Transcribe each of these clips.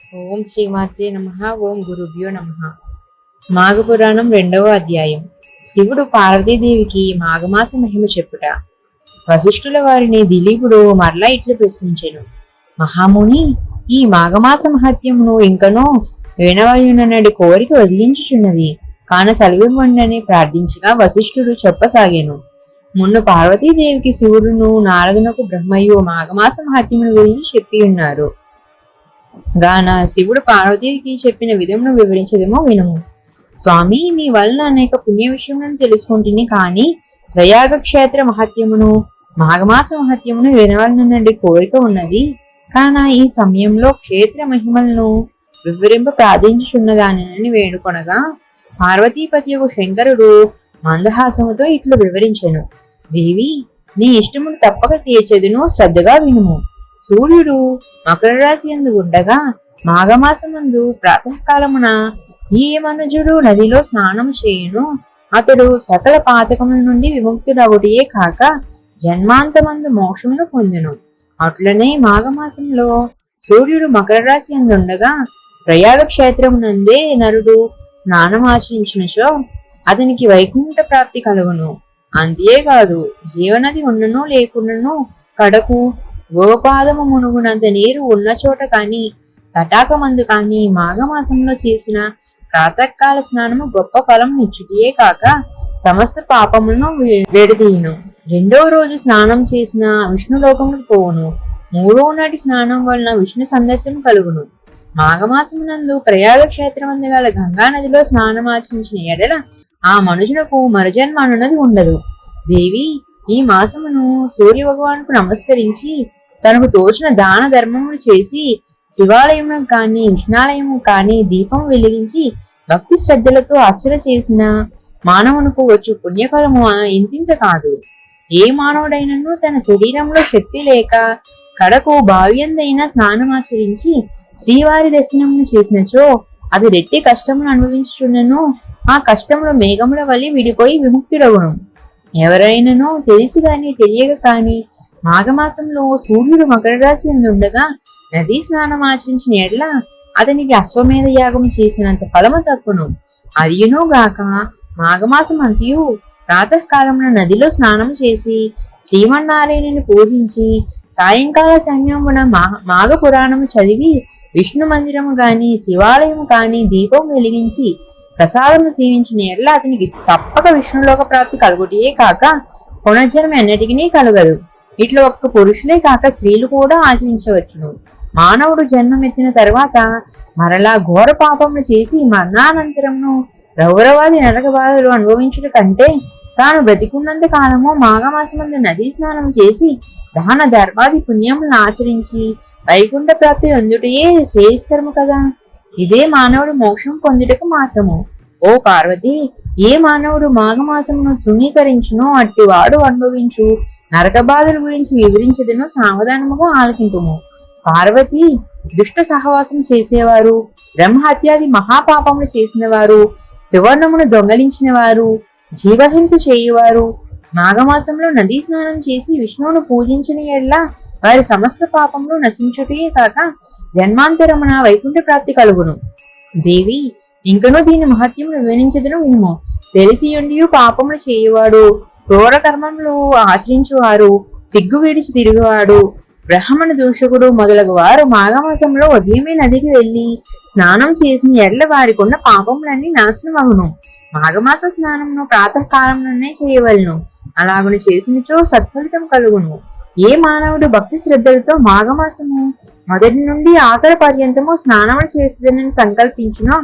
ఓం శ్రీమాత్రే నమః. ఓం గురుభ్యో నమః. మాఘపురాణం 2వ అధ్యాయం. శివుడు పార్వతీదేవికి మాఘమాస మహిమ చెప్పుట. వశిష్ఠుల వారిని దిలీపుడు మరలా ఇట్లు ప్రశ్నించెను. మహాముని, ఈ మాఘమాస మహత్యమును ఇంకనో వినవయుననడి కోరిక వదిలించుచున్నది, కాన సెలవివ్వండని ప్రార్థించగా వశిష్ఠుడు చెప్పసాగాను. మున్ను పార్వతీదేవికి శివుడును నారదునకు బ్రహ్మయు మాఘమాస మహత్యమును గురించి చెప్పి ఉన్నారు గాన శివుడు పార్వతీకి చెప్పిన విధమును వివరించదేమో వినుము. స్వామి, నీ వలన అనేక పుణ్య విషయములను తెలుసుకుంటుని, కాని ప్రయాగ క్షేత్ర మహత్యమును మాఘమాస మహత్యమును వినవలనన్నది కోరిక ఉన్నది. కాన ఈ సమయంలో క్షేత్ర మహిమలను వివరింప ప్రార్థించుచున్నదానని వేడుకొనగా పార్వతీపతియగు శంకరుడు మందహాసముతో ఇట్లు వివరించెను. దేవి, నీ ఇష్టమును తప్పక తీర్చెదను, శ్రద్ధగా వినుము. సూర్యుడు మకర రాశి యందు ఉండగా మాఘమాసమందు ప్రాతకాలమున ఈ మనుజుడు నదిలో స్నానం చేయును. అతడు సకల పాతకముల నుండి విముక్తుడవుటయే కాక జన్మాంతమందు మోక్షమును పొందును. అట్లనే మాఘమాసంలో సూర్యుడు మకర రాశి అందుండగా ప్రయాగ క్షేత్రమునందే నరుడు స్నానమాచరించినచో అతనికి వైకుంఠ ప్రాప్తి కలుగును. అంతేకాదు, జీవనది ఉన్నను లేకున్నను కడకు గోపాదము మునుగునంత నీరు ఉన్న చోట కాని తటాకమందు కాని మాఘమాసంలో చేసిన ప్రాతకాల స్నానము గొప్ప ఫలం నిచ్చుటియే కాక సమస్త పాపములను వెడదీయును. 2వ రోజు స్నానం చేసిన విష్ణులోకముకు పోవును. 3వ నాటి స్నానం వలన విష్ణు సందర్శనం కలుగును. మాఘమాసమునందు ప్రయాగ క్షేత్రమందు గల గంగా నదిలో స్నానమాచరించిన ఎడల ఆ మనుషులకు మరుజన్మ అనున్నది ఉండదు. దేవి, ఈ మాసమును సూర్య భగవానుకు నమస్కరించి తనకు తోచిన దాన ధర్మములు చేసి శివాలయము కాని విష్ణాలయము కాని దీపం వెలిగించి భక్తి శ్రద్ధలతో అర్చన చేసిన మానవునకు వచ్చు పుణ్యఫలము ఇంతింత కాదు. ఏ మానవుడైనను తన శరీరంలో శక్తి లేక కడకు భావ్యందైన స్నానమాచరించి శ్రీవారి దర్శనమును చేసినచో అది రెట్టి కష్టమును అనుభవించుచున్నను ఆ కష్టములు మేఘముల వలె విడిపోయి విముక్తుడగును. ఎవరైనానో తెలిసి గాని తెలియక కాని మాఘమాసంలో సూర్యుడు మకర రాశి ఉండగా నదీ స్నానం ఆచరించిన ఎడ్ల అతనికి అశ్వమేధ యాగం చేసినంత ఫలము తప్పును. అదియును గాక మాఘమాసం అంతయు ప్రాతకాలంలో నదిలో స్నానం చేసి శ్రీమన్నారాయణుని పూజించి సాయంకాల సమయమున మాఘ పురాణము చదివి విష్ణు మందిరము గాని శివాలయము కాని దీపం వెలిగించి ప్రసాదము సేవించిన ఎడ్ల అతనికి తప్పక విష్ణులోక ప్రాప్తి కలుగుటయే కాక పునర్జన్మ ఎన్నటికీ కలగదు. ఇట్లా ఒక్క పురుషులే కాక స్త్రీలు కూడా ఆచరించవచ్చును. మానవుడు జన్మమెత్తిన తర్వాత మరలా ఘోర పాపములు చేసి మరణానంతరమును రౌరవాది నరక బాధలు అనుభవించుట కంటే తాను బ్రతికున్నంత కాలము మాఘమాసమందు నదీ స్నానం చేసి దాన ధర్మాది పుణ్యములను ఆచరించి వైకుంఠ ప్రాప్తి పొందుటయే శ్రేయస్కరము కదా. ఇదే మానవుడు మోక్షం పొందుటకు మార్గము. ఓ పార్వతి, ఏ మానవుడు మాఘమాసమును తృణీకరించునో అట్టివాడు అనుభవించు నరక బాధల గురించి వివరించదును, సావధానముగా ఆలకింపుము. పార్వతి, దుష్ట సహవాసం చేసేవారు, బ్రహ్మహత్యాది మహాపాపములు చేసిన వారు, సువర్ణమును దొంగలించిన వారు, జీవహింస చేయువారు మాఘమాసంలో నదీ స్నానం చేసి విష్ణువును పూజించిన ఎడ్ల వారి సమస్త పాపములు నశించుటే కాక జన్మాంతరమున వైకుంఠ ప్రాప్తి కలుగును. దేవి, ఇంకనూ దీని మహత్యమును వివరించదును వినుము. తెలిసియుండియు పాపములు చేయువాడు, క్రూర కర్మములు ఆచరించువారు, సిగ్గు విడిచి తిరుగువాడు, బ్రహ్మణ దూషకుడు మొదలగు వారు మాఘమాసంలో ఉదయమే నదికి వెళ్లి స్నానం చేసిన ఎడ్ల వారికున్న పాపములన్నీ నాశనమగును. మాఘమాస స్నానమును ప్రాతకాలంలోనే చేయవలను. అలాగును చేసినచో సత్ఫలితం కలుగును. ఏ మానవుడు భక్తి శ్రద్ధలతో మాఘమాసము మొదటి నుండి ఆఖరి పర్యంతము స్నానములు చేసేదని సంకల్పించునో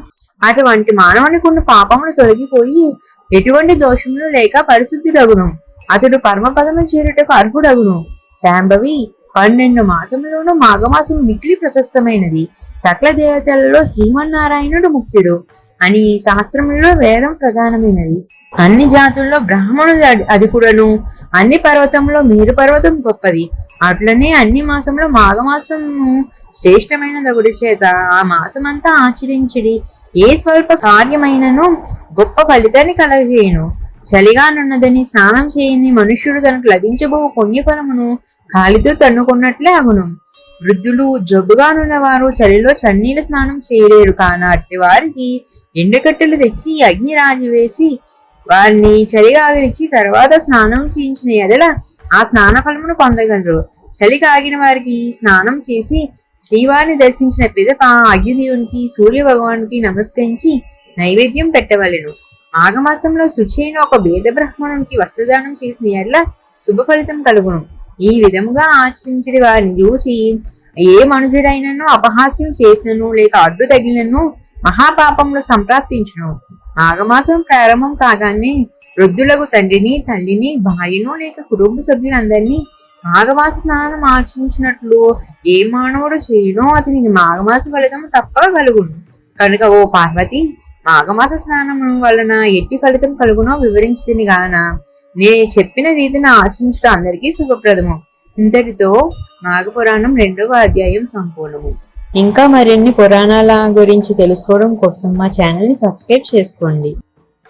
అటువంటి మానవునికి ఉన్న పాపములు తొలగిపోయి ఎటువంటి దోషములు లేక పరిశుద్ధుడగును. అతడు పరమపదము చేరుటకు అర్హుడగును. శాంభవి, 12 మాసములోనూ మాఘమాసం మిక్కిలి ప్రశస్తమైనది. సకల దేవతలలో శ్రీమన్నారాయణుడు ముఖ్యుడు అని శాస్త్రములలో వేదం ప్రధానమైనది. అన్ని జాతుల్లో బ్రాహ్మణుడు అధికుడను, అన్ని పర్వతంలో మేరు పర్వతం గొప్పది. అట్లనే అన్ని మాసంలో మాఘమాసము శ్రేష్టమైన దగుడి చేత ఆ మాసమంతా ఆచరించడి ఏ స్వల్ప కార్యమైనను గొప్ప ఫలితాన్ని కలగజేయును. చలిగానున్నదని స్నానం చేయని మనుష్యుడు తనకు లభించబో పుణ్యఫలమును కాలితో తన్నుకున్నట్లే అగును. వృద్ధులు జబ్బుగానున్న వారు చలిలో చన్నీళ్ళ స్నానం చేయలేరు కాన అట్టి వారికి ఎండకట్టెలు తెచ్చి అగ్ని రాజు వేసి వారిని చలి ఆగనిచ్చి తర్వాత స్నానం చేయించిన ఎడల ఆ స్నాన ఫలమును పొందగలరు. చలి కాగిన వారికి స్నానం చేసి శ్రీవారిని దర్శించిన పిదప అగ్నిదేవునికి సూర్య భగవానికి నమస్కరించి నైవేద్యం పెట్టవలెను. మాఘమాసంలో శుచి అయిన ఒక వేద బ్రాహ్మణునికి వస్త్రదానం చేసిన ఎడల శుభ ఫలితం కలుగును. ఈ విధముగా ఆచరించడి వారిని చూచి ఏ మనుజుడైనను అపహాస్యం చేసినను లేక అడ్డు తగిలినను మహాపాపంలో సంప్రాప్తించును. మాఘమాసం ప్రారంభం కాగానే వృద్ధులకు తండ్రిని తల్లిని భార్యను లేక కుటుంబ సభ్యులందరినీ మాఘమాస స్నానం ఆచరించినట్లు ఏ మానవుడు చేయునో అతనికి మాఘమాస ఫలితం తప్పక కలుగును. కనుక ఓ పార్వతి, మాఘమాస స్నానము వలన ఎట్టి ఫలితం కలుగునో వివరించింది గాన నేను చెప్పిన రీతిని ఆచరించడం అందరికీ శుభప్రదము. ఇంతటితో మాఘపురాణం 2వ అధ్యాయం సంపూర్ణము. ఇంకా మరిన్ని పురాణాల గురించి తెలుసుకోవడం కోసం మా ఛానల్ ని సబ్స్క్రైబ్ చేసుకోండి.